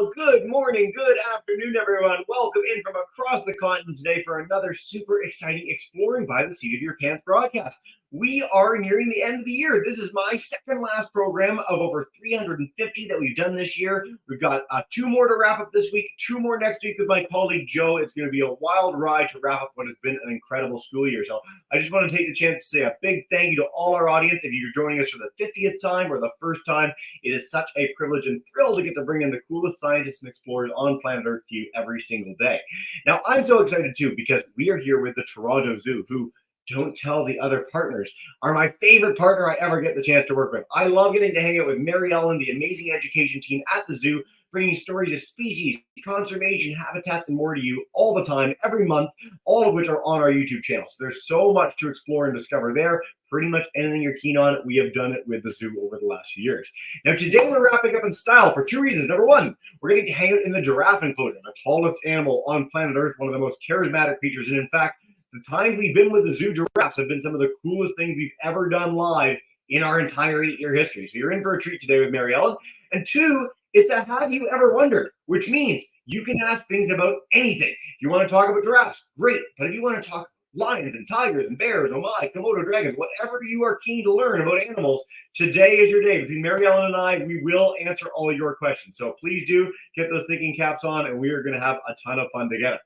Well, good morning, good afternoon, everyone. Welcome in from across the continent today for another super exciting Exploring by the Seat of Your Pants broadcast. We are nearing the end of the year. This is my second last program of over 350 that we've done this year. We've got 2 more to wrap up this week, 2 more next week with my colleague Joe. It's going to be a wild ride to wrap up what has been an incredible school year. So I just want to take the chance to say a big thank you to all our audience. If you're joining us for the 50th time or the first time, it is such a privilege and thrill to get to bring in the coolest scientists and explorers on planet Earth to you every single day. Now, I'm so excited too because we are here with the Toronto Zoo, who, don't tell the other partners, are my favorite partner I ever get the chance to work with. I love getting to hang out with Mary Ellen, the amazing education team at the zoo, bringing stories of species, conservation, habitats, and more to you all the time, every month, all of which are on our YouTube channel. So there's so much to explore and discover there. Pretty much anything you're keen on, we have done it with the zoo over the last few years. Now, today we're wrapping up in style for 2 reasons. Number one, we're going to hang out in the giraffe enclosure, the tallest animal on planet Earth, one of the most charismatic creatures. And in fact, the time we've been with the zoo, giraffes have been some of the coolest things we've ever done live in our entire 8-year history. So you're in for a treat today with Mary Ellen. And 2, it's a have you ever wondered, which means you can ask things about anything. If you want to talk about giraffes, great. But if you want to talk lions and tigers and bears, oh my, Komodo dragons, whatever you are keen to learn about animals, today is your day. Between Mary Ellen and I, we will answer all your questions. So please do get those thinking caps on, and we are going to have a ton of fun together.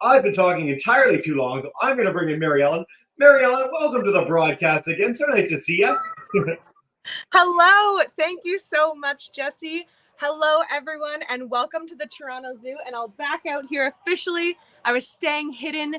I've been talking entirely too long, so I'm going to bring in Mary Ellen. Mary Ellen, welcome to the broadcast again. So nice to see you. Hello. Thank you so much, Jesse. Hello, everyone, and welcome to the Toronto Zoo. And I'll back out here officially. I was staying hidden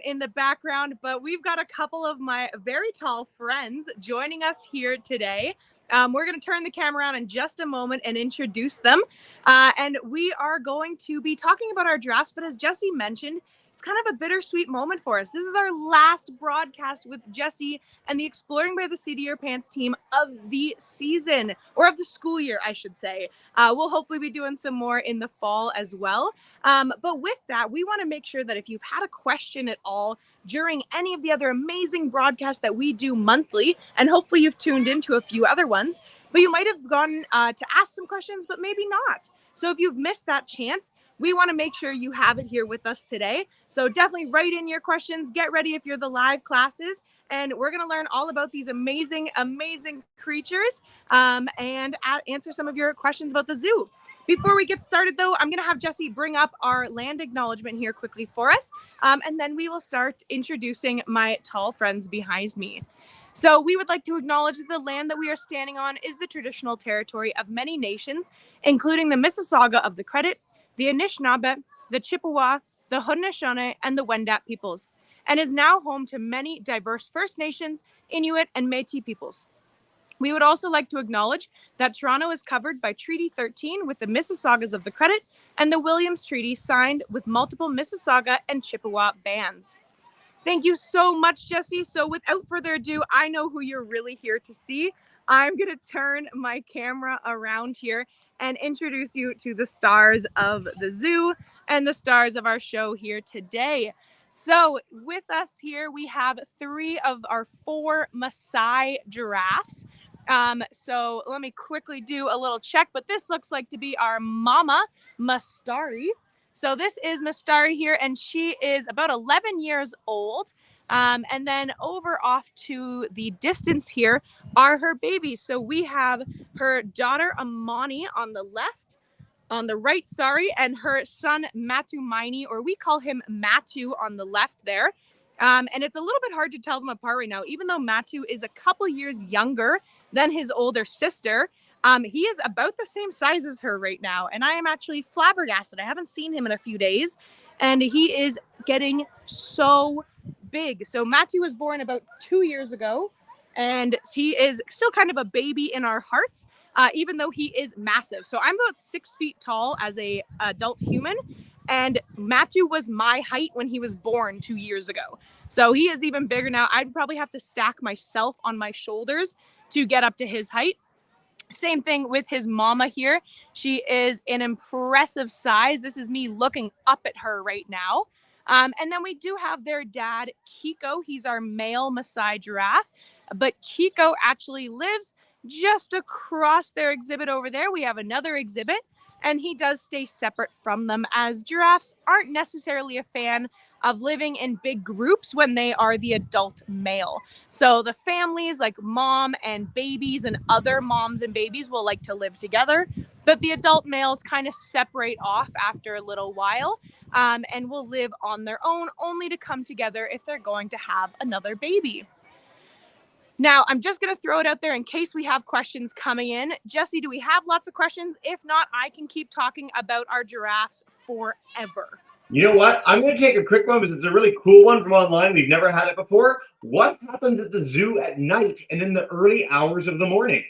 in the background, but we've got a couple of my very tall friends joining us here today. We're going to turn the camera on in just a moment and introduce them. And we are going to be talking about our giraffes. But as Jesse mentioned, it's kind of a bittersweet moment for us. This is our last broadcast with Jesse and the Exploring by the Seat of Your Pants team of the season, or of the school year, I should say. We'll hopefully be doing some more in the fall as well. But with that, we want to make sure that if you've had a question at all during any of the other amazing broadcasts that we do monthly, and hopefully you've tuned into a few other ones, but you might have gone to ask some questions, but maybe not. So if you've missed that chance, we want to make sure you have it here with us today. So definitely write in your questions. Get ready if you're the live classes. And we're going to learn all about these amazing, amazing creatures and answer some of your questions about the zoo. Before we get started, though, I'm going to have Jesse bring up our land acknowledgement here quickly for us. And then we will start introducing my tall friends behind me. So we would like to acknowledge that the land that we are standing on is the traditional territory of many nations, including the Mississauga of the Credit, the Anishinaabe, the Chippewa, the Haudenosaunee, and the Wendat peoples, and is now home to many diverse First Nations, Inuit, and Métis peoples. We would also like to acknowledge that Toronto is covered by Treaty 13 with the Mississaugas of the Credit and the Williams Treaty signed with multiple Mississauga and Chippewa bands. Thank you so much, Jesse. So without further ado, I know who you're really here to see. I'm going to turn my camera around here and introduce you to the stars of the zoo and the stars of our show here today. So with us here, we have 3 of our 4 Maasai giraffes. So let me quickly do a little check, but this looks like to be our mama, Mastari. So this is Mastari here, and she is about 11 years old. And then over off to the distance here are her babies. So we have her daughter Amani on the right, and her son Matumaini, or we call him Matu, on the left there. And it's a little bit hard to tell them apart right now, even though Matu is a couple years younger than his older sister. He is about the same size as her right now, and I am actually flabbergasted. I haven't seen him in a few days, and he is getting so big. So Matu was born about 2 years ago, and he is still kind of a baby in our hearts, even though he is massive. So I'm about 6 feet tall as a adult human, and Matu was my height when he was born 2 years ago. So he is even bigger now. I'd probably have to stack myself on my shoulders to get up to his height. Same thing with his mama here. She is an impressive size. This is me looking up at her right now. And then we do have their dad, Kiko. He's our male Maasai giraffe. But Kiko actually lives just across their exhibit over there. We have another exhibit. and he does stay separate from them, as giraffes aren't necessarily a fan of living in big groups when they are the adult male. So the families, like mom and babies and other moms and babies, will like to live together, but the adult males kind of separate off after a little while, and will live on their own, only to come together if they're going to have another baby. Now, I'm just going to throw it out there in case we have questions coming in. Jesse, do we have lots of questions? If not, I can keep talking about our giraffes forever. You know what? I'm going to take a quick one because it's a really cool one from online. We've never had it before. What happens at the zoo at night and in the early hours of the morning?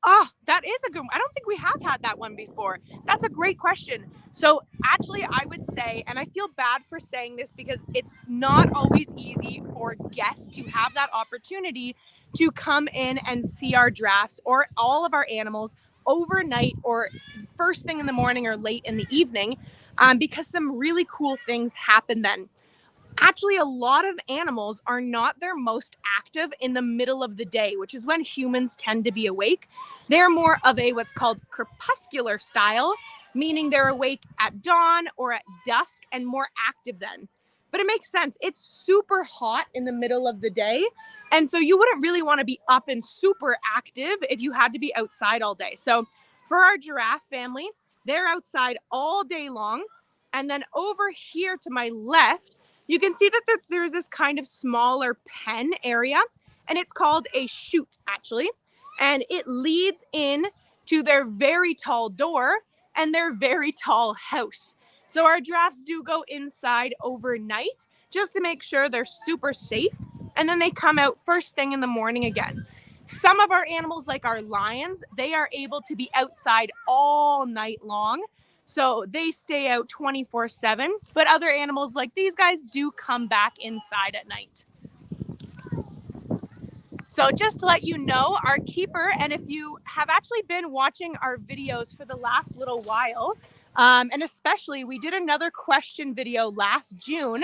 Oh, that is a good one. I don't think we have had that one before. That's a great question. So actually, I would say, and I feel bad for saying this because it's not always easy for guests to have that opportunity to come in and see our giraffes or all of our animals overnight or first thing in the morning or late in the evening, because some really cool things happen then. Actually, a lot of animals are not their most active in the middle of the day, which is when humans tend to be awake. They're more of a what's called crepuscular style, meaning they're awake at dawn or at dusk and more active then. But it makes sense. It's super hot in the middle of the day. And so you wouldn't really want to be up and super active if you had to be outside all day. So for our giraffe family, they're outside all day long. And then over here to my left, you can see that there's this kind of smaller pen area, and it's called a chute, actually. And it leads in to their very tall door and their very tall house. So our giraffes do go inside overnight just to make sure they're super safe. And then they come out first thing in the morning again. Some of our animals, like our lions, they are able to be outside all night long. So they stay out 24/7, but other animals like these guys do come back inside at night. So just to let you know, our keeper, and if you have actually been watching our videos for the last little while, and especially we did another question video last June,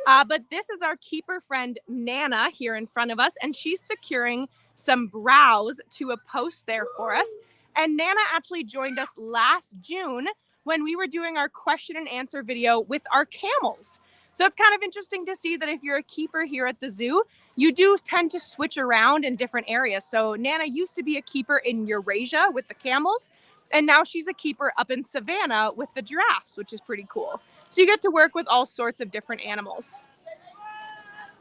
but this is our keeper friend, Nana, here in front of us, and she's securing some browse to a post there for us. And Nana actually joined us last June when we were doing our question and answer video with our camels. So it's kind of interesting to see that if you're a keeper here at the zoo, you do tend to switch around in different areas. So Nana used to be a keeper in Eurasia with the camels, and now she's a keeper up in Savannah with the giraffes, which is pretty cool. So you get to work with all sorts of different animals.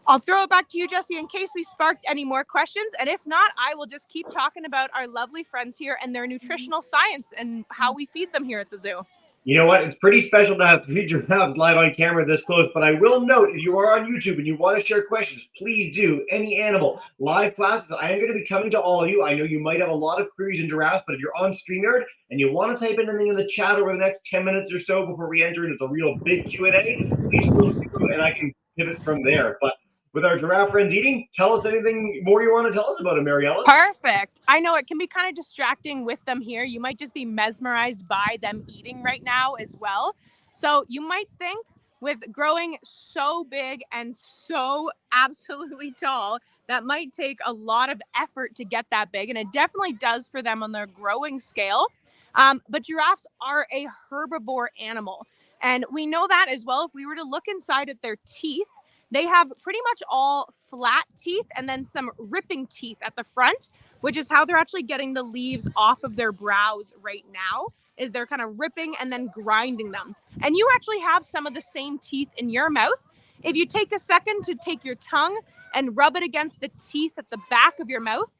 I'll throw it back to you, Jesse, in case we sparked any more questions. And if not, I will just keep talking about our lovely friends here and their nutritional science and how we feed them here at the zoo. You know what? It's pretty special to have 3 giraffes live on camera this close, but I will note, if you are on YouTube and you want to share questions, please do. Any animal, live classes, I am going to be coming to all of you. I know you might have a lot of queries in giraffes, but if you're on StreamYard and you want to type anything in the chat over the next 10 minutes or so before we enter into the real big Q&A, please feel free, and I can pivot from there. But with our giraffe friends eating, tell us anything more you want to tell us about it, Mary Ellen. Perfect. I know it can be kind of distracting with them here. You might just be mesmerized by them eating right now as well. So you might think with growing so big and so absolutely tall, that might take a lot of effort to get that big. And it definitely does for them on their growing scale. But giraffes are a herbivore animal. And we know that as well. If we were to look inside at their teeth, they have pretty much all flat teeth and then some ripping teeth at the front, which is how they're actually getting the leaves off of their browse right now, is they're kind of ripping and then grinding them. And you actually have some of the same teeth in your mouth. If you take a second to take your tongue and rub it against the teeth at the back of your mouth,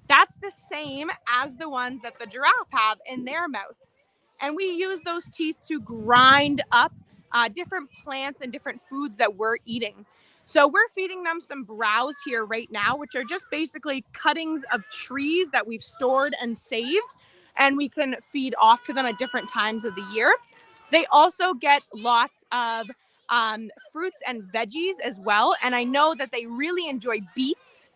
that's the same as the ones that the giraffe have in their mouth. And we use those teeth to grind up different plants and different foods that we're eating. So we're feeding them some browse here right now, which are just basically cuttings of trees that we've stored and saved, and we can feed off to them at different times of the year. They also get lots of fruits and veggies as well, and I know that they really enjoy beets.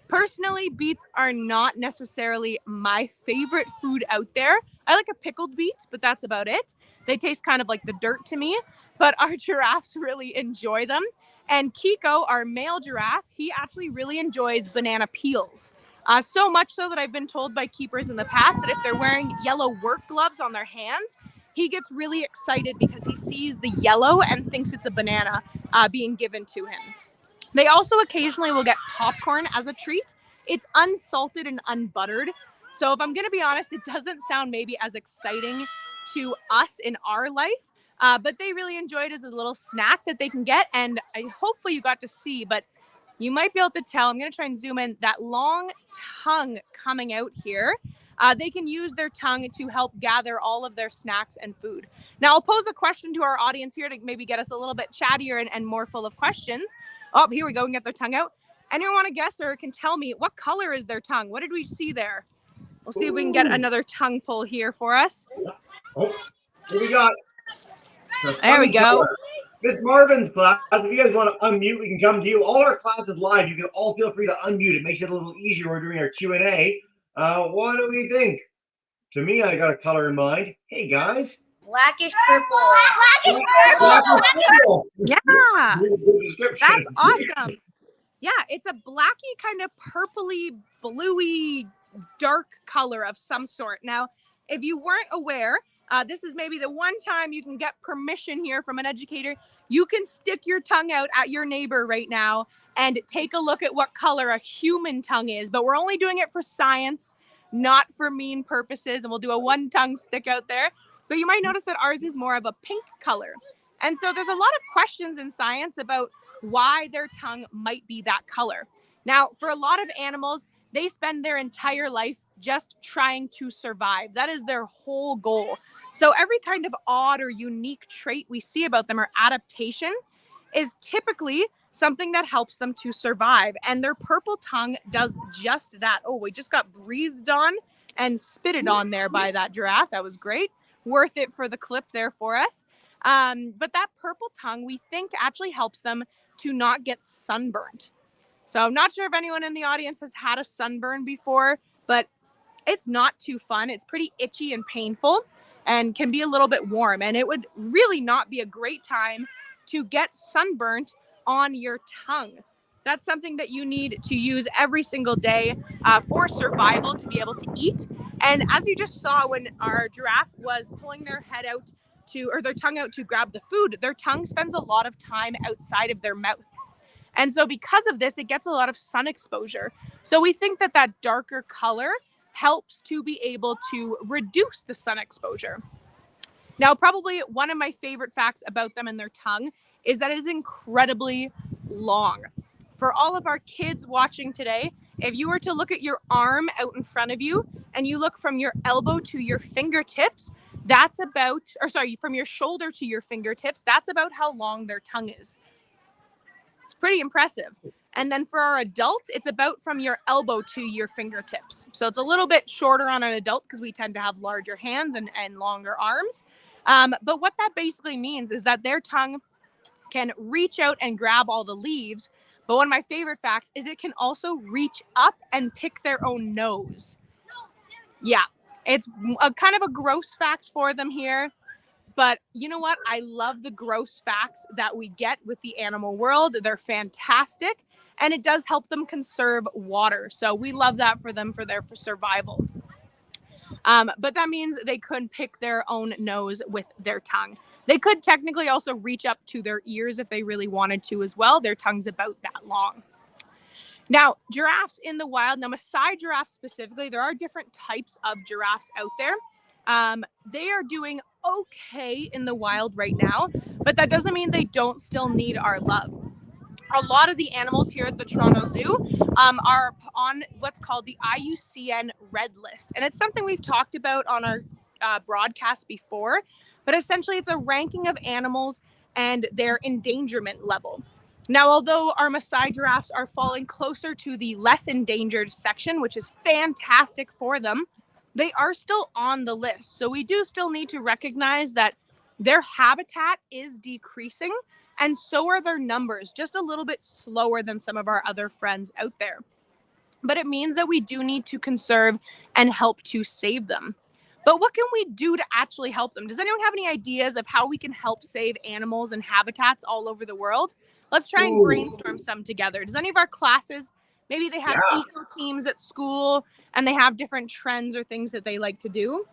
Personally, beets are not necessarily my favorite food out there. I like a pickled beet, but that's about it. They taste kind of like the dirt to me, but our giraffes really enjoy them. And Kiko, our male giraffe, he actually really enjoys banana peels. So much so that I've been told by keepers in the past that if they're wearing yellow work gloves on their hands, he gets really excited because he sees the yellow and thinks it's a banana being given to him. They also occasionally will get popcorn as a treat. It's unsalted and unbuttered. So if I'm going to be honest, it doesn't sound maybe as exciting to us in our life, but they really enjoy it as a little snack that they can get. And hopefully you got to see, but you might be able to tell, I'm going to try and zoom in, that long tongue coming out here. They can use their tongue to help gather all of their snacks and food. Now, I'll pose a question to our audience here to maybe get us a little bit chattier and more full of questions. Oh, here we go, and get their tongue out. Anyone want to guess or can tell me what color is their tongue? What did we see there? We'll see if we can get another tongue pull here for us. Oh, what we got? There we go. Miss Marvin's class, if you guys want to unmute, we can come to you. All our class is live. You can all feel free to unmute. It makes it a little easier when we're doing our Q&A. What do we think? To me, I got a color in mind. Hey, guys. Blackish purple. Blackish purple. Yeah. Good description. That's awesome. Yeah, it's a blacky kind of purpley, bluey, dark color of some sort. Now, if you weren't aware, this is maybe the one time you can get permission here from an educator. You can stick your tongue out at your neighbor right now and take a look at what color a human tongue is. But we're only doing it for science, not for mean purposes. And we'll do a one tongue stick out there. But you might notice that ours is more of a pink color. And so there's a lot of questions in science about why their tongue might be that color. Now, for a lot of animals, they spend their entire life just trying to survive. That is their whole goal. So every kind of odd or unique trait we see about them or adaptation is typically something that helps them to survive. And their purple tongue does just that. Oh, we just got breathed on and spitted on there by that giraffe. That was great. Worth it for the clip there for us. But that purple tongue, we think, actually helps them to not get sunburnt. So I'm not sure if anyone in the audience has had a sunburn before, but it's not too fun. It's pretty itchy and painful and can be a little bit warm. And it would really not be a great time to get sunburnt on your tongue. That's something that you need to use every single day for survival to be able to eat. And as you just saw when our giraffe was pulling their head out or their tongue out to grab the food, their tongue spends a lot of time outside of their mouth. And so because of this, it gets a lot of sun exposure. So we think that that darker color helps to be able to reduce the sun exposure. Now, probably one of my favorite facts about them and their tongue is that it is incredibly long. For all of our kids watching today, if you were to look at your arm out in front of you and you look from your elbow to your fingertips, that's about, or sorry, from your shoulder to your fingertips, that's about how long their tongue is. It's pretty impressive. And then for our adults, it's about from your elbow to your fingertips. So it's a little bit shorter on an adult because we tend to have larger hands and longer arms. But what that basically means is that their tongue can reach out and grab all the leaves. But one of my favorite facts is it can also reach up and pick their own nose. Yeah, it's a kind of a gross fact for them here. But you know what? I love the gross facts that we get with the animal world. They're fantastic. And it does help them conserve water. So we love that for them for their survival. But that means they couldn't pick their own nose with their tongue. They could technically also reach up to their ears if they really wanted to as well. Their tongue's about that long. Now, giraffes in the wild, now Maasai giraffes specifically, there are different types of giraffes out there. They are doing okay in the wild right now, but that doesn't mean they don't still need our love. A lot of the animals here at the Toronto Zoo are on what's called the IUCN Red List. And it's something we've talked about on our broadcast before, but essentially it's a ranking of animals and their endangerment level. Now, although our Maasai giraffes are falling closer to the less endangered section, which is fantastic for them, they are still on the list. So we do still need to recognize that their habitat is decreasing, and so are their numbers, just a little bit slower than some of our other friends out there. But it means that we do need to conserve and help to save them. But what can we do to actually help them? Does anyone have any ideas of how we can help save animals and habitats all over the world? Let's try and brainstorm some together. Does any of our classes, maybe they have eco teams at school and they have different trends or things that they like to do?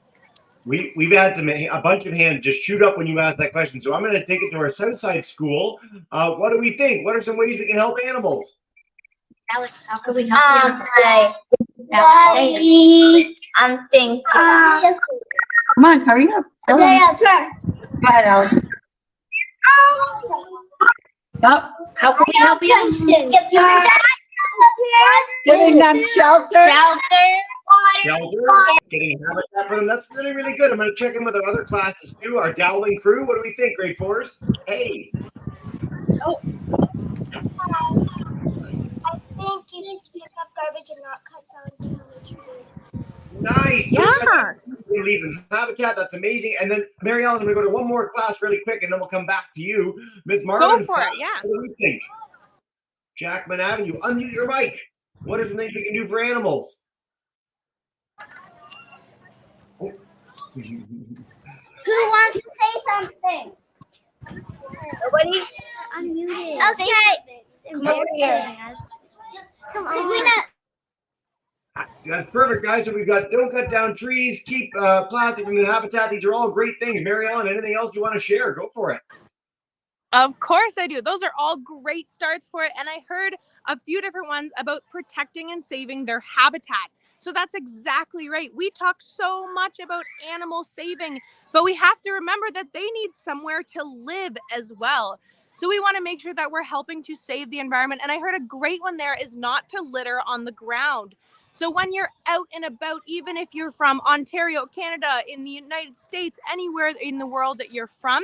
We've had a bunch of hands just shoot up when you asked that question. So I'm going to take it to our Southside school. What do we think? What are some ways we can help animals? Alex, how can we help you? I'm thinking. Come on, hurry up. Okay, sir. Go ahead, Alex. How can we help you? Giving them shelter. Shelter, getting a habitat for them. That's really, really good. I'm going to check in with our other classes too. Our Dowling crew. What do we think, grade 4s? Hey. I think you need to pick up garbage and not cut down too much trees. Nice. Yeah. We leave them habitat. That's amazing. And then, Mary Ellen, I'm going to go to one more class really quick, and then we'll come back to you. Ms. Marvin. Go for it, yeah. What do you think? Jackman Avenue, unmute your mic. What are some things we can do for animals? Who wants to say something? Nobody? I'm muted. Okay. Come over here. Come on. That's perfect, guys. So we've got don't cut down trees, keep plastic in the habitat. These are all great things. Mary Ellen, anything else you want to share? Go for it. Of course I do. Those are all great starts for it. And I heard a few different ones about protecting and saving their habitat. So that's exactly right. We talk so much about animal saving, but we have to remember that they need somewhere to live as well. So we want to make sure that we're helping to save the environment. And I heard a great one there is not to litter on the ground. So when you're out and about, even if you're from Ontario, Canada, in the United States, anywhere in the world that you're from,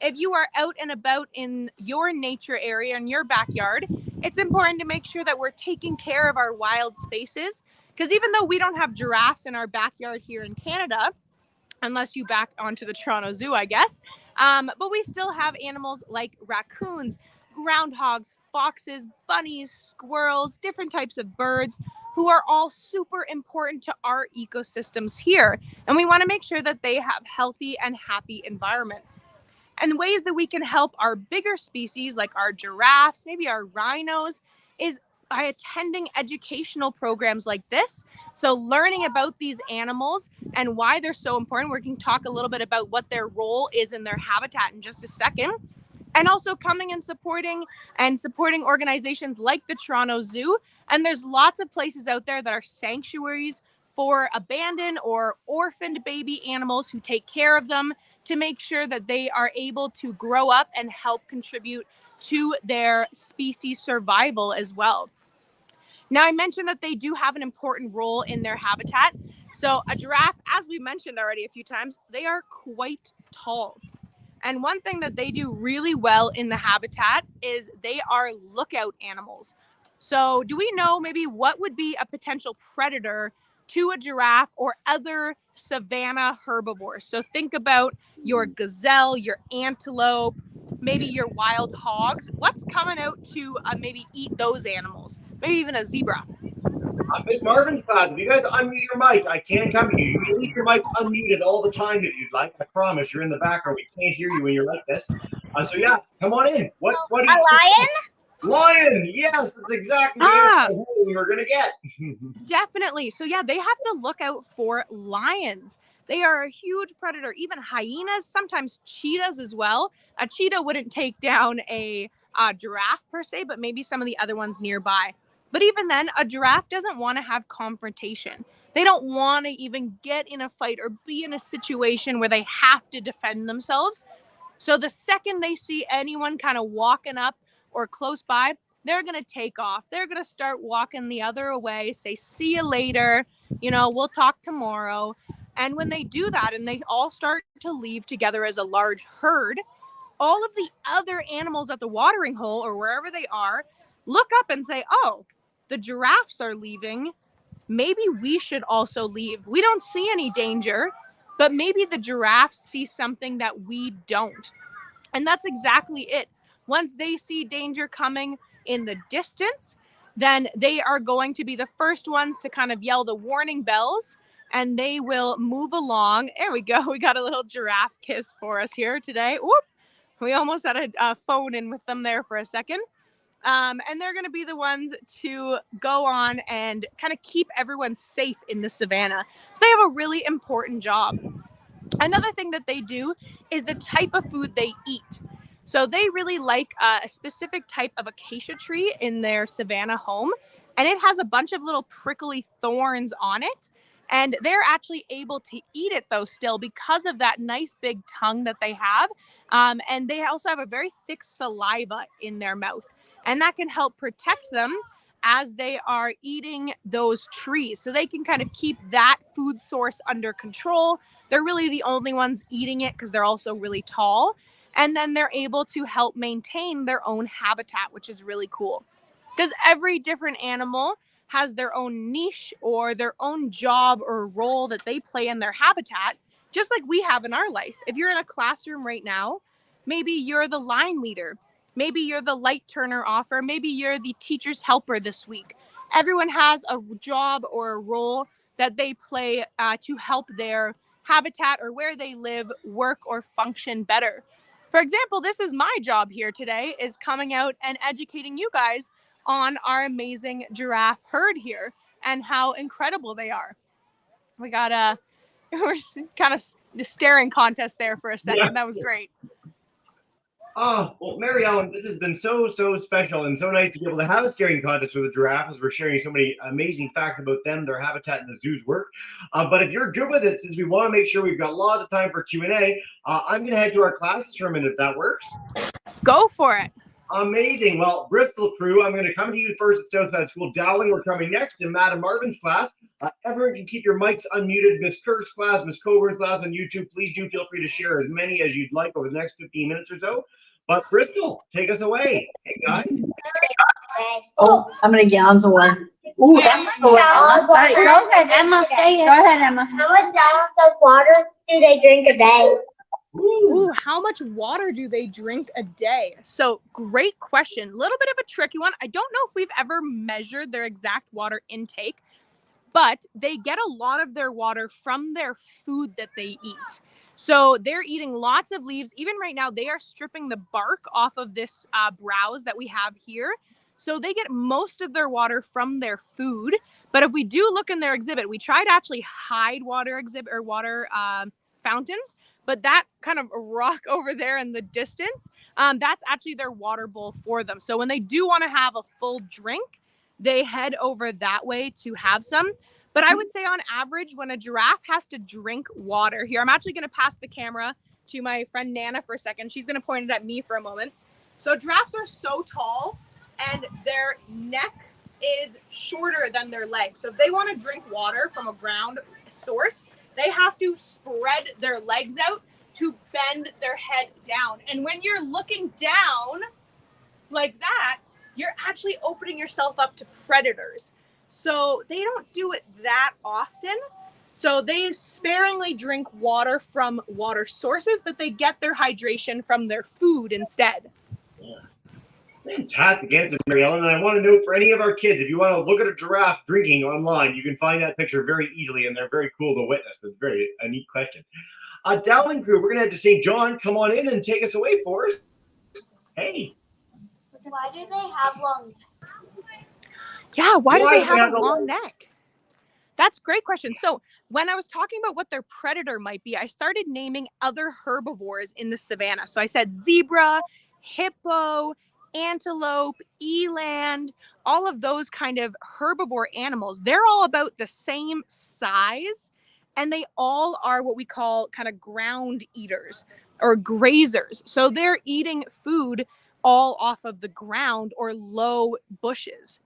if you are out and about in your nature area, in your backyard, it's important to make sure that we're taking care of our wild spaces. Because even though we don't have giraffes in our backyard here in Canada, unless you back onto the Toronto Zoo, I guess, but we still have animals like raccoons, groundhogs, foxes, bunnies, squirrels, different types of birds who are all super important to our ecosystems here. And we want to make sure that they have healthy and happy environments. And ways that we can help our bigger species, like our giraffes, maybe our rhinos, is by attending educational programs like this. So learning about these animals and why they're so important. We can talk a little bit about what their role is in their habitat in just a second. And also coming and supporting organizations like the Toronto Zoo. And there's lots of places out there that are sanctuaries for abandoned or orphaned baby animals who take care of them to make sure that they are able to grow up and help contribute to their species survival as well. Now, I mentioned that they do have an important role in their habitat. So a giraffe, as we mentioned already a few times, they are quite tall. And one thing that they do really well in the habitat is they are lookout animals. So do we know maybe what would be a potential predator to a giraffe or other savanna herbivores? So think about your gazelle, your antelope, maybe your wild hogs. What's coming out to maybe eat those animals? Maybe even a zebra. Miss Marvin's class, if you guys unmute your mic, I can't come to you. You can leave your mic unmuted all the time if you'd like. I promise you're in the background. We can't hear you when you're like this. So yeah, come on in. What do you lion? Lion, yes, that's exactly the answer we were gonna get. Definitely. So yeah, they have to look out for lions. They are a huge predator, even hyenas, sometimes cheetahs as well. A cheetah wouldn't take down a giraffe per se, but maybe some of the other ones nearby. But even then, a giraffe doesn't want to have confrontation. They don't want to even get in a fight or be in a situation where they have to defend themselves. So the second they see anyone kind of walking up or close by, they're going to take off. They're going to start walking the other way, say, see you later, we'll talk tomorrow. And when they do that and they all start to leave together as a large herd, all of the other animals at the watering hole or wherever they are look up and say, oh, the giraffes are leaving. Maybe we should also leave. We don't see any danger, but maybe the giraffes see something that we don't. And that's exactly it. Once they see danger coming in the distance, then they are going to be the first ones to kind of yell the warning bells, and they will move along. There we go. We got a little giraffe kiss for us here today. Whoop. We almost had a phone in with them there for a second. And they're going to be the ones to go on and kind of keep everyone safe in the savannah. So they have a really important job. Another thing that they do is the type of food they eat. So they really like a specific type of acacia tree in their savanna home, and it has a bunch of little prickly thorns on it. And they're actually able to eat it though still because of that nice big tongue that they have. And they also have a very thick saliva in their mouth, and that can help protect them as they are eating those trees. So they can kind of keep that food source under control. They're really the only ones eating it because they're also really tall. And then they're able to help maintain their own habitat, which is really cool. Because every different animal has their own niche or their own job or role that they play in their habitat, just like we have in our life. If you're in a classroom right now, maybe you're the line leader. Maybe you're the light turner off, or maybe you're the teacher's helper this week. Everyone has a job or a role that they play to help their habitat or where they live work or function better. For example, this is my job here today, is coming out and educating you guys on our amazing giraffe herd here and how incredible they are. We got we're kind of staring contest there for a second. Yeah. That was great. Oh, well, Mary Ellen, this has been so special and so nice to be able to have a staring contest with the giraffe as we're sharing so many amazing facts about them, their habitat, and the zoo's work. But if you're good with it, since we want to make sure we've got a lot of time for Q&A, I'm going to head to our classes for a minute if that works. Go for it. Amazing. Well, Bristol crew, I'm going to come to you first at Southside School. Dowling, we're coming next in Madam Marvin's class. Everyone can keep your mics unmuted. Miss Kirk's class, Miss Coburn's class on YouTube. Please do feel free to share as many as you'd like over the next 15 minutes or so. But Bristol, take us away. Hey, guys. Oh, how many gallons of water? Ooh, that's the one. Sorry, go ahead, Emma, say it. Go ahead, Emma. How much gallons of water do they drink a day? Ooh, how much water do they drink a day? So great question. A little bit of a tricky one. I don't know if we've ever measured their exact water intake, but they get a lot of their water from their food that they eat. So they're eating lots of leaves. Even right now, they are stripping the bark off of this browse that we have here. So they get most of their water from their food. But if we do look in their exhibit, we try to actually hide water fountains. But that kind of rock over there in the distance, that's actually their water bowl for them. So when they do want to have a full drink, they head over that way to have some. But I would say on average, when a giraffe has to drink water, here, I'm actually going to pass the camera to my friend Nana for a second. She's going to point it at me for a moment. So giraffes are so tall and their neck is shorter than their legs. So if they want to drink water from a ground source, they have to spread their legs out to bend their head down. And when you're looking down like that, you're actually opening yourself up to predators. So they don't do it that often. So they sparingly drink water from water sources, but they get their hydration from their food instead. Yeah. Fantastic answer, Mary Ellen. And I want to note for any of our kids, if you want to look at a giraffe drinking online, you can find that picture very easily, and they're very cool to witness. That's very a neat question. Dowling crew, we're going to head to St. John. Come on in and take us away for us. Hey. Why do they have long necks? Yeah, why do they have a long neck? That's a great question. So when I was talking about what their predator might be, I started naming other herbivores in the savannah. So I said zebra, hippo, antelope, eland, all of those kind of herbivore animals. They're all about the same size, and they all are what we call kind of ground eaters or grazers. So they're eating food all off of the ground or low bushes.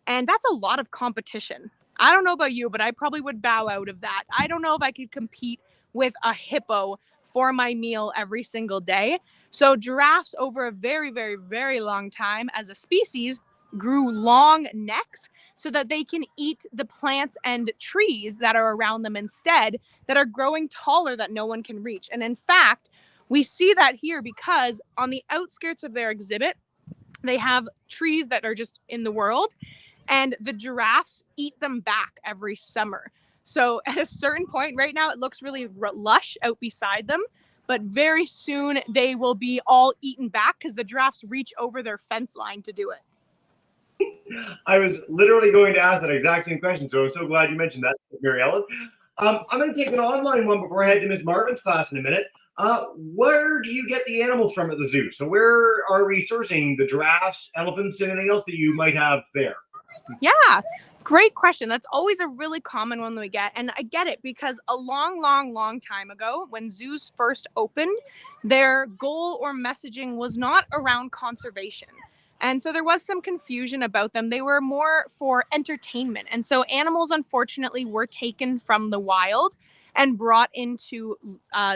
And that's a lot of competition. I don't know about you, but I probably would bow out of that. I don't know if I could compete with a hippo for my meal every single day. So giraffes, over a very, very, very long time as a species, grew long necks so that they can eat the plants and trees that are around them instead, that are growing taller that no one can reach. And in fact, we see that here because on the outskirts of their exhibit, they have trees that are just in the world, and the giraffes eat them back every summer. So at a certain point right now, it looks really lush out beside them, but very soon they will be all eaten back because the giraffes reach over their fence line to do it. I was literally going to ask that exact same question, so I'm so glad you mentioned that, Mary Ellen. I'm going to take an online one before I head to Ms. Marvin's class in a minute. Where do you get the animals from at the zoo? So where are we sourcing the giraffes, elephants, and anything else that you might have there? Yeah, great question. That's always a really common one that we get. And I get it because a long time ago, when zoos first opened, their goal or messaging was not around conservation. And so there was some confusion about them. They were more for entertainment. And so animals, unfortunately, were taken from the wild and brought into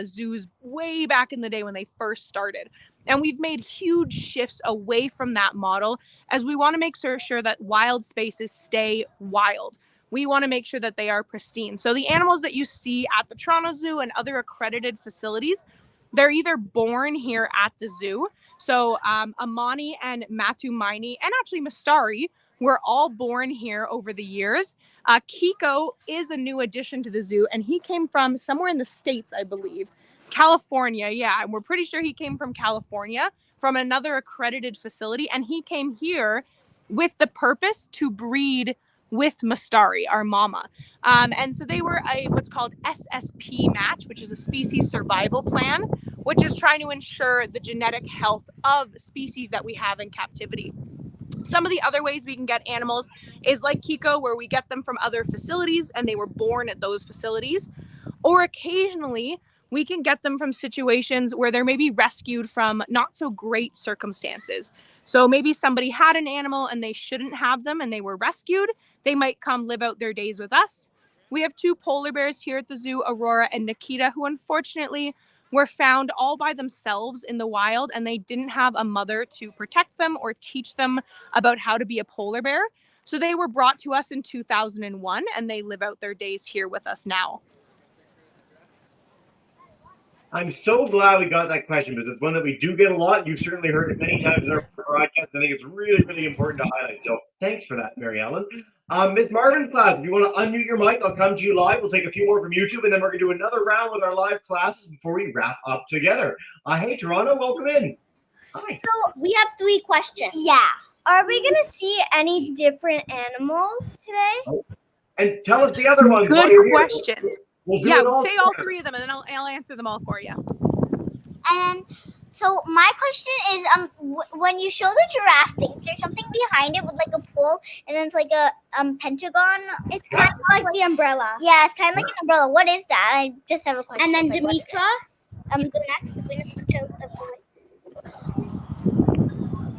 zoos way back in the day when they first started. And we've made huge shifts away from that model as we want to make sure that wild spaces stay wild. We want to make sure that they are pristine. So the animals that you see at the Toronto Zoo and other accredited facilities, they're either born here at the zoo. So Amani and Matumaini and actually Mastari were all born here over the years. Kiko is a new addition to the zoo, and he came from somewhere in the States, I believe. California, yeah. And we're pretty sure he came from California, from another accredited facility. And he came here with the purpose to breed with Mastari, our mama. And so they were a what's called SSP match, which is a species survival plan, which is trying to ensure the genetic health of species that we have in captivity. Some of the other ways we can get animals is like Kiko, where we get them from other facilities and they were born at those facilities. Or occasionally, we can get them from situations where they're maybe rescued from not so great circumstances. So maybe somebody had an animal and they shouldn't have them and they were rescued. They might come live out their days with us. We have 2 polar bears here at the zoo, Aurora and Nikita, who unfortunately were found all by themselves in the wild, and they didn't have a mother to protect them or teach them about how to be a polar bear. So they were brought to us in 2001 and they live out their days here with us now. I'm so glad we got that question because it's one that we do get a lot. You've certainly heard it many times in our broadcast. I think it's really important to highlight. So thanks for that, Mary Ellen. Ms. Marvin's class, if you want to unmute your mic, I'll come to you live. We'll take a few more from YouTube, and then we're going to do another round with our live classes before we wrap up together. Hey, Toronto, welcome in. Hi. So we have 3 questions. Yeah. Are we going to see any different animals today? Oh. And tell us the other ones. Good question. We'll say all 3 of them, and then I'll answer them all for you. And so my question is, when you show the giraffe thing, there's something behind it with like a pole, and then it's like a pentagon. It's kind of like the umbrella. Yeah, it's kind of like an umbrella. What is that? I just have a question. And then Demetra, go next.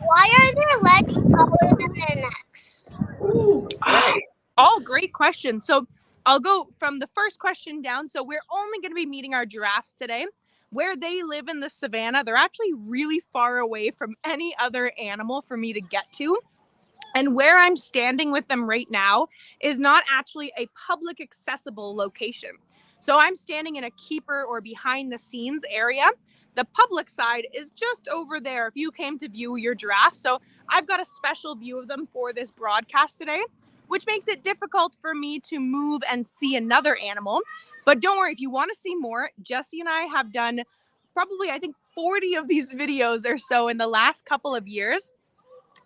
Why are their legs taller than their necks? Ooh, right. All great questions. So I'll go from the first question down. So we're only going to be meeting our giraffes today. Where they live in the savannah, they're actually really far away from any other animal for me to get to. And where I'm standing with them right now is not actually a public accessible location. So I'm standing in a keeper or behind the scenes area. The public side is just over there if you came to view your giraffe. So I've got a special view of them for this broadcast today, which makes it difficult for me to move and see another animal. But don't worry, if you want to see more, Jesse and I have done probably, I think, 40 of these videos or so in the last couple of years.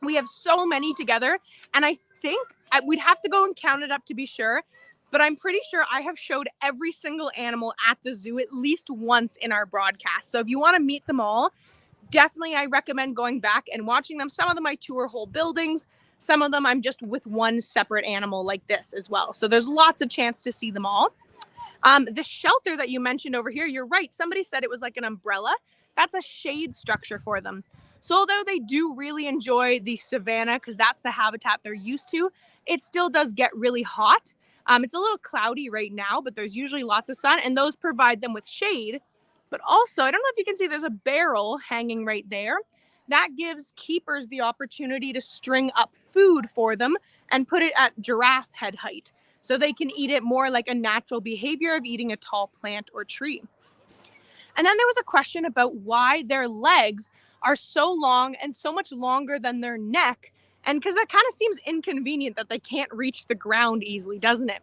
We have so many together, and I think we'd have to go and count it up to be sure, but I'm pretty sure I have showed every single animal at the zoo at least once in our broadcast. So if you want to meet them all, definitely I recommend going back and watching them. Some of them I tour whole buildings. Some of them I'm just with one separate animal like this as well. So there's lots of chance to see them all. The shelter that you mentioned over here, you're right. Somebody said it was like an umbrella. That's a shade structure for them. So although they do really enjoy the savannah because that's the habitat they're used to, it still does get really hot. It's a little cloudy right now, but there's usually lots of sun, and those provide them with shade. But also, I don't know if you can see, there's a barrel hanging right there. That gives keepers the opportunity to string up food for them and put it at giraffe head height, so they can eat it more like a natural behavior of eating a tall plant or tree. And then there was a question about why their legs are so long and so much longer than their neck. And because that kind of seems inconvenient that they can't reach the ground easily, doesn't it?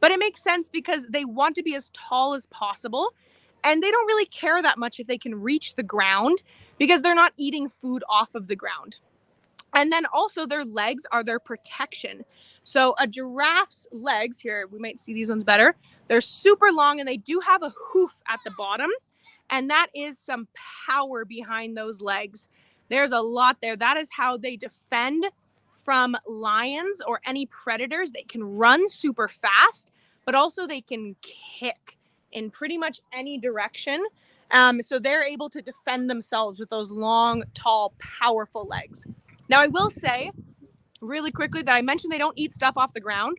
But it makes sense because they want to be as tall as possible. And they don't really care that much if they can reach the ground because they're not eating food off of the ground. And then also their legs are their protection. So a giraffe's legs, here, we might see these ones better. They're super long and they do have a hoof at the bottom. And that is some power behind those legs. There's a lot there. That is how they defend from lions or any predators. They can run super fast, but also they can kick in pretty much any direction. So they're able to defend themselves with those long, tall, powerful legs. Now, I will say really quickly that I mentioned they don't eat stuff off the ground.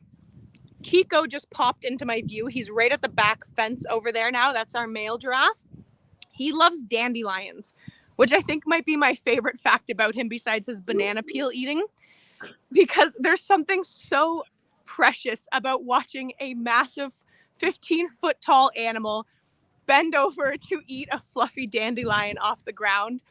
Kiko just popped into my view. He's right at the back fence over there now. That's our male giraffe. He loves dandelions, which I think might be my favorite fact about him besides his banana peel eating, because there's something so precious about watching a massive 15-foot tall animal bend over to eat a fluffy dandelion off the ground.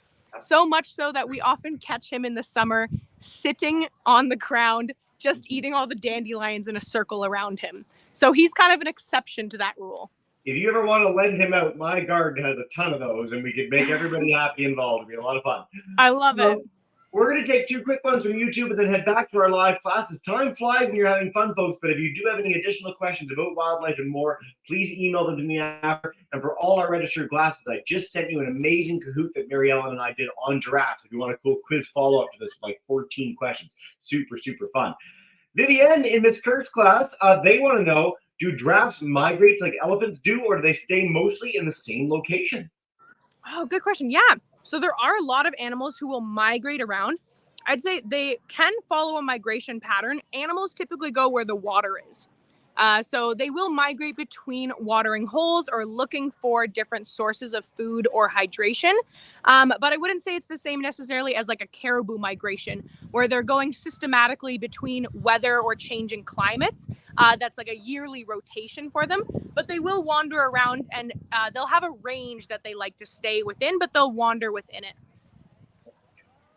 So much so that we often catch him in the summer sitting on the ground, just eating all the dandelions in a circle around him. So he's kind of an exception to that rule. If you ever want to lend him out, my garden has a ton of those, and we could make everybody happy involved. It'd be a lot of fun. I love it. We're going to take 2 quick ones from YouTube and then head back to our live classes. Time flies when you're having fun, folks, but if you do have any additional questions about wildlife and more, please email them to me after. And for all our registered classes, I just sent you an amazing Kahoot that Mary Ellen and I did on giraffes. If you want a cool quiz follow-up to this, like 14 questions. Super, super fun. Vivienne, in Miss Kurt's class, they want to know, do giraffes migrate like elephants do, or do they stay mostly in the same location? Oh, good question. Yeah. So there are a lot of animals who will migrate around. I'd say they can follow a migration pattern. Animals typically go where the water is. So they will migrate between watering holes or looking for different sources of food or hydration. But I wouldn't say it's the same necessarily as like a caribou migration, where they're going systematically between weather or changing climates. That's like a yearly rotation for them. But they will wander around, and they'll have a range that they like to stay within, but they'll wander within it.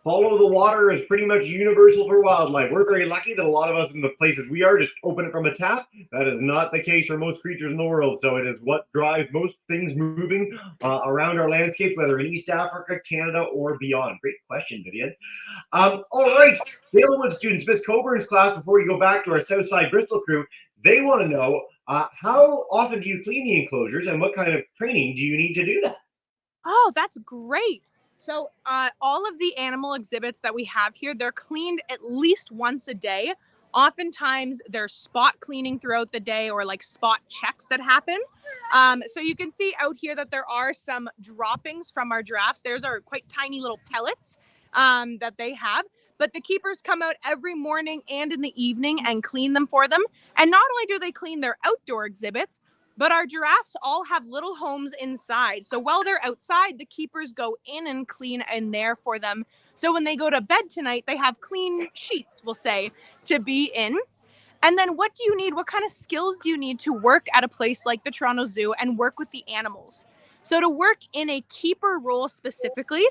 Follow the water is pretty much universal for wildlife. We're very lucky that a lot of us in the places we are just open it from a tap. That is not the case for most creatures in the world. So it is what drives most things moving around our landscapes, whether in East Africa, Canada, or beyond. Great question, Vivian. All right, Dalewood students, Miss Coburn's class, before we go back to our Southside Bristol crew, they want to know how often do you clean the enclosures and what kind of training do you need to do that? Oh, that's great. So all of the animal exhibits that we have here, they're cleaned at least once a day. Oftentimes there's spot cleaning throughout the day or like spot checks that happen. So you can see out here that there are some droppings from our giraffes. There's our quite tiny little pellets that they have. But the keepers come out every morning and in the evening and clean them for them. And not only do they clean their outdoor exhibits, but our giraffes all have little homes inside. So while they're outside, the keepers go in and clean in there for them. So when they go to bed tonight, they have clean sheets, we'll say, to be in. And then what do you need? What kind of skills do you need to work at a place like the Toronto Zoo and work with the animals? So to work in a keeper role specifically,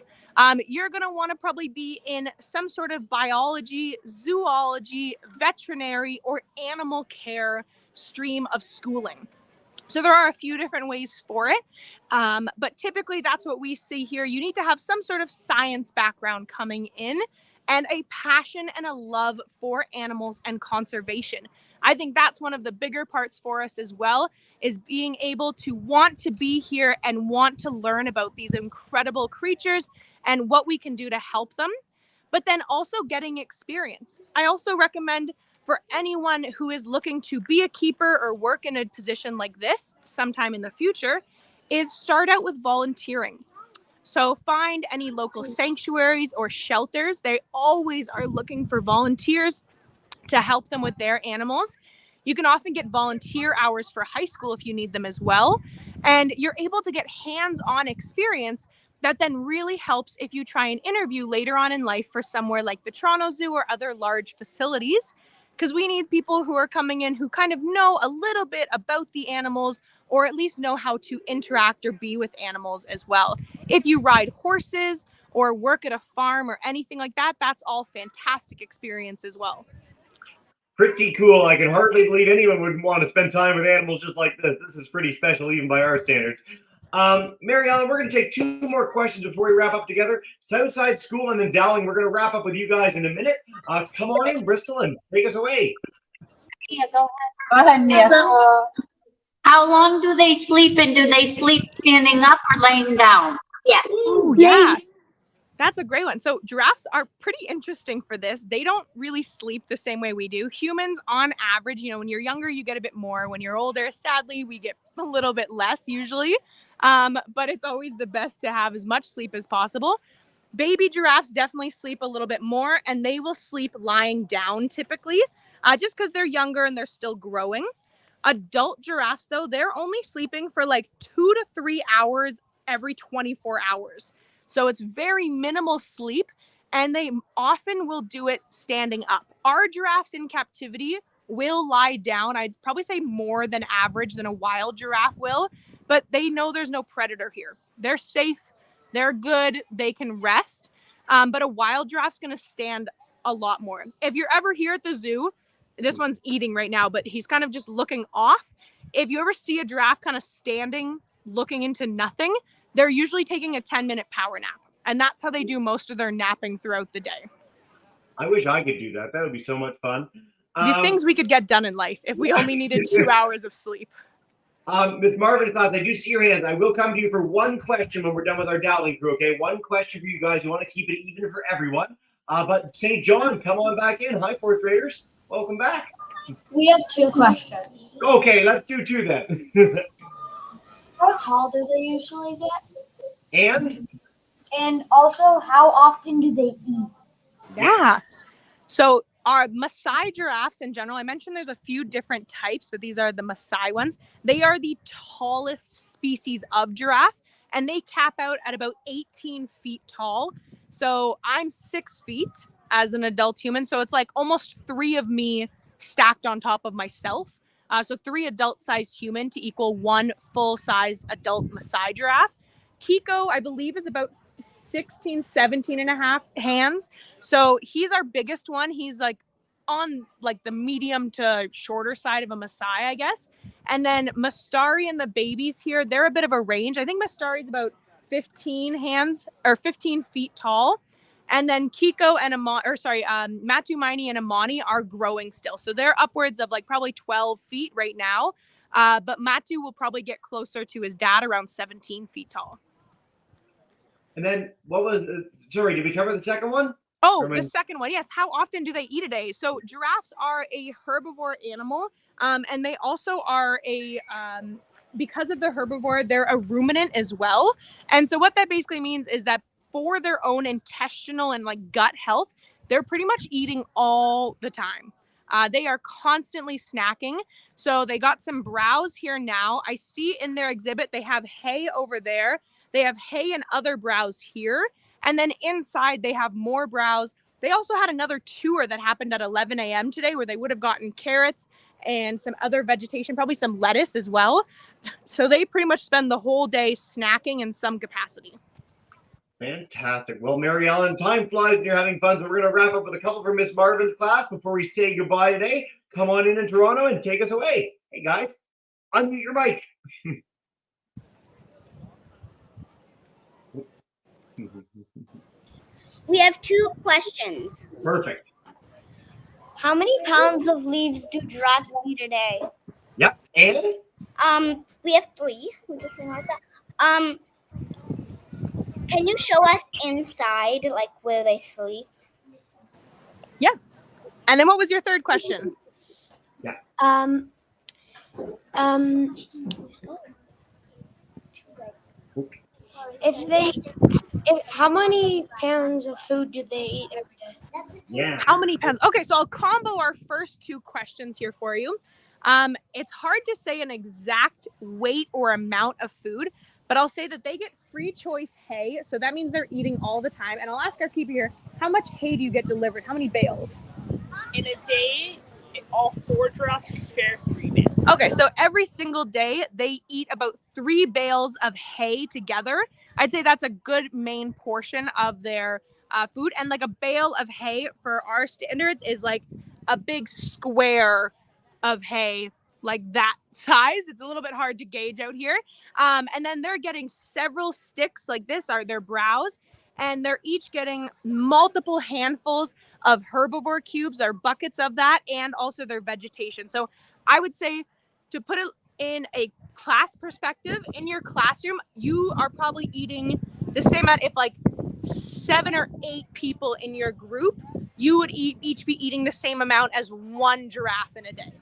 you're going to want to probably be in some sort of biology, zoology, veterinary, or animal care stream of schooling. So there are a few different ways for it, but typically that's what we see here. You need to have some sort of science background coming in and a passion and a love for animals and conservation. I think that's one of the bigger parts for us as well, is being able to want to be here and want to learn about these incredible creatures and what we can do to help them, but then also getting experience. I also recommend for anyone who is looking to be a keeper or work in a position like this sometime in the future, is start out with volunteering. So find any local sanctuaries or shelters. They always are looking for volunteers to help them with their animals. You can often get volunteer hours for high school if you need them as well. And you're able to get hands-on experience that then really helps if you try and interview later on in life for somewhere like the Toronto Zoo or other large facilities. Because we need people who are coming in who kind of know a little bit about the animals, or at least know how to interact or be with animals as well. If you ride horses or work at a farm or anything like that, that's all fantastic experience as well. Pretty cool. I can hardly believe anyone would want to spend time with animals just like this. This is pretty special even by our standards. Mary Ellen, we're going to take 2 more questions before we wrap up together. Southside School and then Dowling, we're going to wrap up with you guys in a minute. Come on in, Bristol, and take us away. Yeah, go ahead, Mia. So, how long do they sleep, and do they sleep standing up or laying down? Ooh, yeah. That's a great one. So giraffes are pretty interesting for this. They don't really sleep the same way we do. Humans, on average, when you're younger, you get a bit more. When you're older, sadly, we get a little bit less usually. But it's always the best to have as much sleep as possible. Baby giraffes definitely sleep a little bit more, and they will sleep lying down typically, just because they're younger and they're still growing. Adult giraffes, though, they're only sleeping for like 2 to 3 hours every 24 hours. So it's very minimal sleep, and they often will do it standing up. Our giraffes in captivity will lie down. I'd probably say more than average than a wild giraffe will, but they know there's no predator here. They're safe. They're good. They can rest. But a wild giraffe's going to stand a lot more. If you're ever here at the zoo, this one's eating right now, but he's kind of just looking off. If you ever see a giraffe kind of standing, looking into nothing, they're usually taking a 10-minute power nap. And that's how they do most of their napping throughout the day. I wish I could do that. That would be so much fun. The things we could get done in life if we only needed 2 hours of sleep. Miss Marvin's thoughts, I do see your hands. I will come to you for one question when we're done with our Dowling crew, okay? One question for you guys. We want to keep it even for everyone. But St. John, come on back in. Hi, 4th graders. Welcome back. We have 2 questions. Okay, let's do 2 then. How tall do they usually get? And Also, how often do they eat? Yeah. So our Maasai giraffes in general, I mentioned there's a few different types, but these are the Maasai ones. They are the tallest species of giraffe, and they cap out at about 18 feet tall. So I'm 6 feet as an adult human. So it's like almost 3 of me stacked on top of myself. So 3 adult-sized human to equal 1 full-sized adult Maasai giraffe. Kiko, I believe, is about 16, 17 and a half hands. So he's our biggest one. He's like on like the medium to shorter side of a Maasai, I guess. And then Mastari and the babies here, they're a bit of a range. I think Mastari's about 15 hands or 15 feet tall. And then Kiko and Matu Maini and Amani are growing still. So they're upwards of like probably 12 feet right now. But Matu will probably get closer to his dad, around 17 feet tall. And then what was sorry, did we cover the second one? Oh, the second one. Yes. How often do they eat a day? So giraffes are a herbivore animal. And they also are because of the herbivore, they're a ruminant as well. And so what that basically means is that for their own intestinal and like gut health, they're pretty much eating all the time. They are constantly snacking. So they got some browse here now. I see in their exhibit, they have hay over there. They have hay and other browse here. And then inside they have more browse. They also had another tour that happened at 11 a.m. today where they would have gotten carrots and some other vegetation, probably some lettuce as well. So they pretty much spend the whole day snacking in some capacity. Fantastic. Well, Mary Ellen, time flies and you're having fun. So we're going to wrap up with a couple from Miss Marvin's class before we say goodbye today. Come on in Toronto and take us away. Hey, guys, unmute your mic. We have 2 questions. Perfect. How many pounds of leaves do giraffes eat a day? Yep. And? We have 3. We just realized that. Can you show us inside, like where they sleep? Yeah. And then what was your third question? Yeah. How many pounds of food do they eat every day? Yeah. How many pounds? Okay, so I'll combo our first 2 questions here for you. It's hard to say an exact weight or amount of food, but I'll say that they get free choice hay. So that means they're eating all the time. And I'll ask our keeper here, how much hay do you get delivered? How many bales? In a day, all 4 giraffes share 3 bales. Okay, so every single day they eat about 3 bales of hay together. I'd say that's a good main portion of their food. And like a bale of hay for our standards is like a big square of hay like that size. It's a little bit hard to gauge out here. And then they're getting several sticks like this are their browse, and they're each getting multiple handfuls of herbivore cubes or buckets of that, and also their vegetation. So I would say, to put it in a class perspective, in your classroom, you are probably eating the same amount. If like 7 or 8 people in your group, you would each be eating the same amount as one giraffe in a day.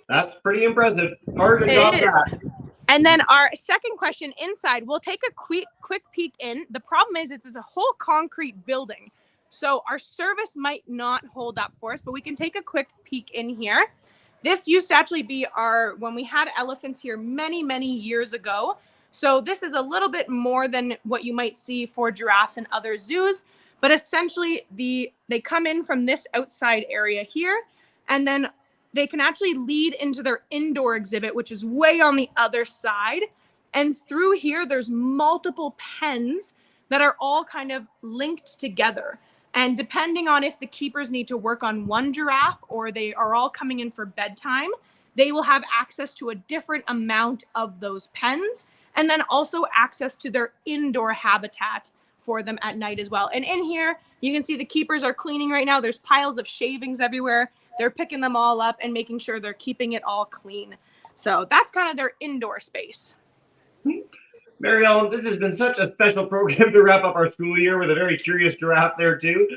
That's pretty impressive. Hard to top that. And then our second question inside, we'll take a quick peek in. The problem is it's a whole concrete building. So our service might not hold up for us, but we can take a quick peek in here. This used to actually be when we had elephants here many, many years ago. So this is a little bit more than what you might see for giraffes and other zoos. But essentially, they come in from this outside area here, and then they can actually lead into their indoor exhibit, which is way on the other side. And through here, there's multiple pens that are all kind of linked together. And depending on if the keepers need to work on one giraffe or they are all coming in for bedtime, they will have access to a different amount of those pens, and then also access to their indoor habitat for them at night as well. And in here, you can see the keepers are cleaning right now. There's piles of shavings everywhere. They're picking them all up and making sure they're keeping it all clean. So that's kind of their indoor space. Mary Ellen, this has been such a special program to wrap up our school year with a very curious giraffe there too.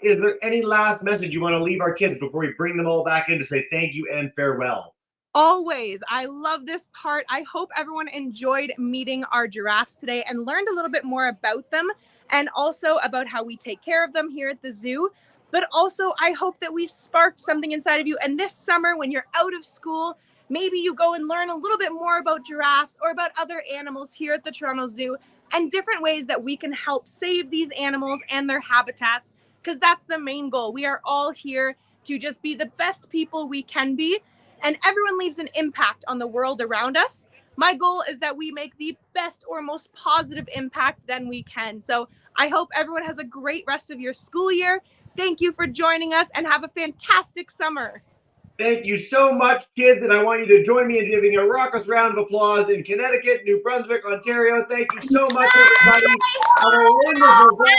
Is there any last message you want to leave our kids before we bring them all back in to say thank you and farewell? Always. I love this part. I hope everyone enjoyed meeting our giraffes today and learned a little bit more about them, and also about how we take care of them here at the zoo. But also, I hope that we sparked something inside of you. And this summer, when you're out of school, maybe you go and learn a little bit more about giraffes or about other animals here at the Toronto Zoo, and different ways that we can help save these animals and their habitats, because that's the main goal. We are all here to just be the best people we can be, and everyone leaves an impact on the world around us. My goal is that we make the best or most positive impact than we can. So I hope everyone has a great rest of your school year. Thank you for joining us, and have a fantastic summer. Thank you so much, kids, and I want you to join me in giving a raucous round of applause in Connecticut, New Brunswick, Ontario. Thank you so much, everybody. Have a wonderful day.